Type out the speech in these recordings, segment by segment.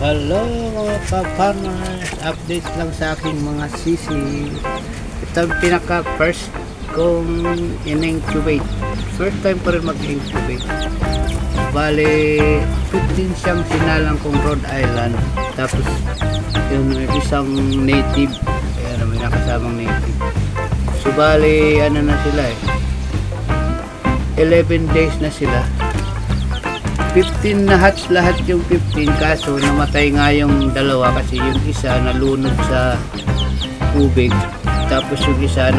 Hello mga ka-farmers, update lang sa aking mga sisi. Ito ang pinaka first kong in-incubate. First time pa rin mag-incubate. Bale 15 siyang sinalang kong Rhode Island. Tapos yung isang native, kaya may nakasamang native. So bale ano na sila 11 days na sila. 15 na hatch lahat yung 15, kaso namatay nga yung dalawa kasi yung isa nalunod sa tubig, tapos yung isa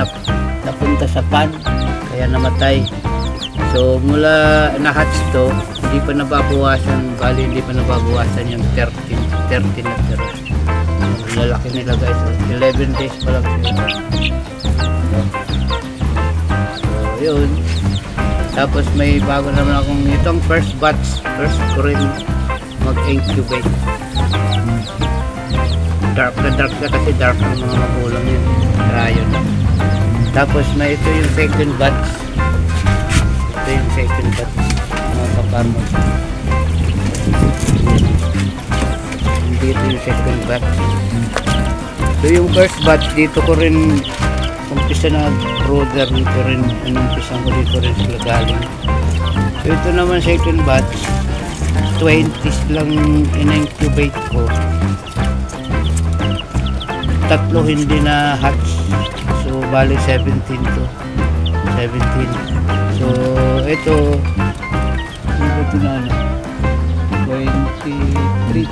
napunta sa pan kaya namatay. So mula na hatch to, hindi pa nababawasan, bali hindi pa nababawasan yung 13 na tira. Lalaki nila guys, 11 days pa lang sila. So yun. Tapos may bago naman akong itong first batch, first ko rin mag-incubate. Dark na kasi dark ang mga magulang yun, rayon. Tapos may ito yung second batch. Ito yung second batch mga kaparmos. Dito yung second batch. So yung first batch dito ko rin umpisa na brother dito rin, umpisang ko dito rin sila galing. So ito naman second batch, 20s lang in-incubate ko. Tatlo hindi na hatch, so bali 17 to 17. So ito ano ba ito na 23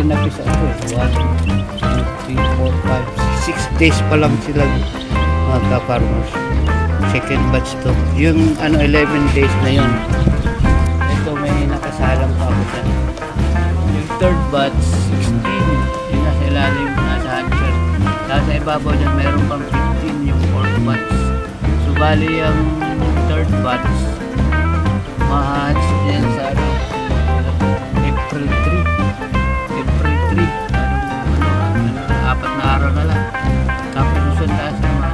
na pisa ako 1, 2, 3, 4, 5, 6 days pa lang sila mga ka-farmers. Second batch to, yung ano 11 days na yun. Ito may nakasalang pa ako dyan. Yung third batch 16, yung nasa ilalim, nasa hatcher. Tapos sa ibabaw dyan mayroon pang 15 yung fourth batch. So bali yung third batch ma-hatch yan sa ano, April 3, apat na araw na lang. Tapos susunod taas naman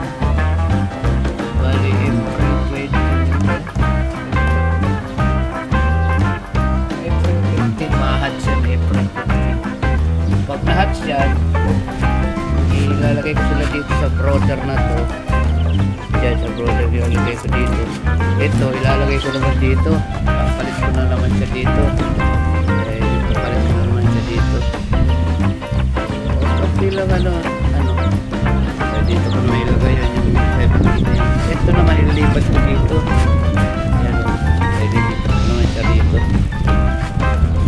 bali April 15 ma-hatch yan April 15. Pag na-hatch yan, ilalagay ko sila dito sa brother na to. Yan sa brother ilalagay ko dito. Ito ilalagay ko naman dito, palit ko na naman siya dito. Palit ko na naman siya dito. Bilang ano dito ko na ilagay yan yung 17. Ito naman ililipat ko dito. Yan o, ililipat ko naman siya dito.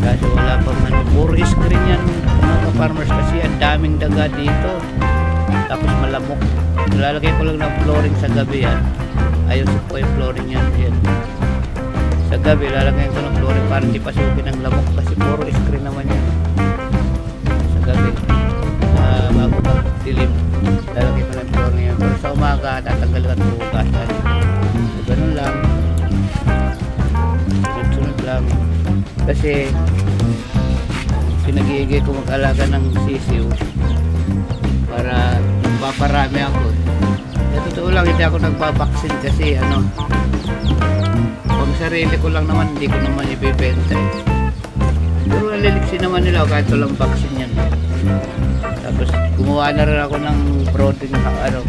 Kasi wala pang ano, puro screen yan mga farmers kasi ang daming daga dito. Tapos malamok. Ilalagay ko lang ng flooring sa gabi yan. Ayusin ko yung flooring yan. Sa gabi ilalagay ko ng flooring para hindi pasukin ng lamok kasi puro screen naman yan sa gabi. Bago mag-dilim, lalagay ko ng flooring yan. Pero sa umaga tatanggal at bukasan. So ganun lang, sunod lang kasi pinag-iigay ko mag-alaga ng sisiw para paparami ako. Totoo lang hindi ako nagpapaksin kasi ano, pag sarili ko lang naman hindi ko naman ibibenta pero naliliksi naman nila kahit walang vaccine yan. Tapos gumawa na rin ako ng brooding ano,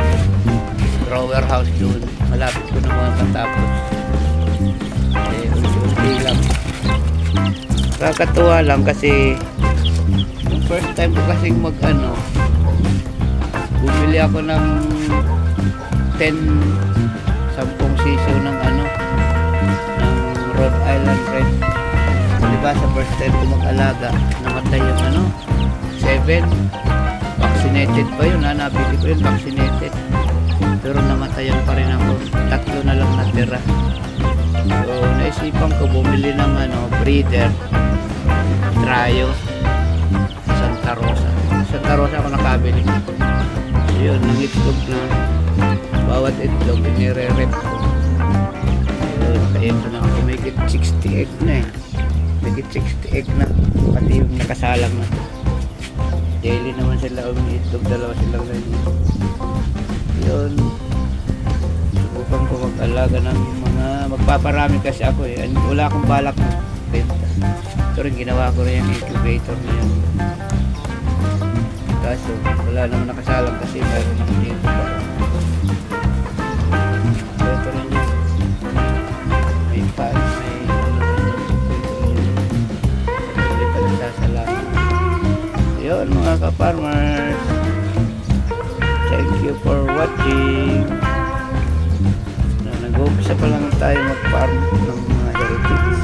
grower house doon, malapit ko na mga katapos. Unti-unti lang. Kakatuwa lang kasi yung first time ko kasing mag ano, bumili ako ng 10 sisiw ng ano, ng Rhode Island Red. Diba sa first time ko mag-alaga namatay yung ano 7, vaccinated pa yun, nabili ko yun vaccinated, pero namatayan pa rin ako, 3 na lang natira. So naisipan ko bumili ng ano, breeder Trayo Santa Rosa ako nakabili. So yun, ng itlog na bawat itlog inire-rep ko. Yun, kaya ito na ako may 60 egg na may 60 egg na, pati yung nakasalang na. Daily naman sila umiitlog, dalawa silang ganyan. Yun, subukan ko mag-alaga ng mga magpaparami kasi ako wala akong balak na benta. Ito rin, ginawa ko rin yung incubator na yun. Kaso, wala naman nakasalang kasi mayroon naman dito pa. So, ito rin yun. May pan, may hindi pa nagsasalang. Yun mga ka-farmers. Thank you for watching. Nag-uumpisa pa lang tayo mag-farm ng mga heretics.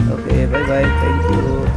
Okay, bye-bye. Thank you.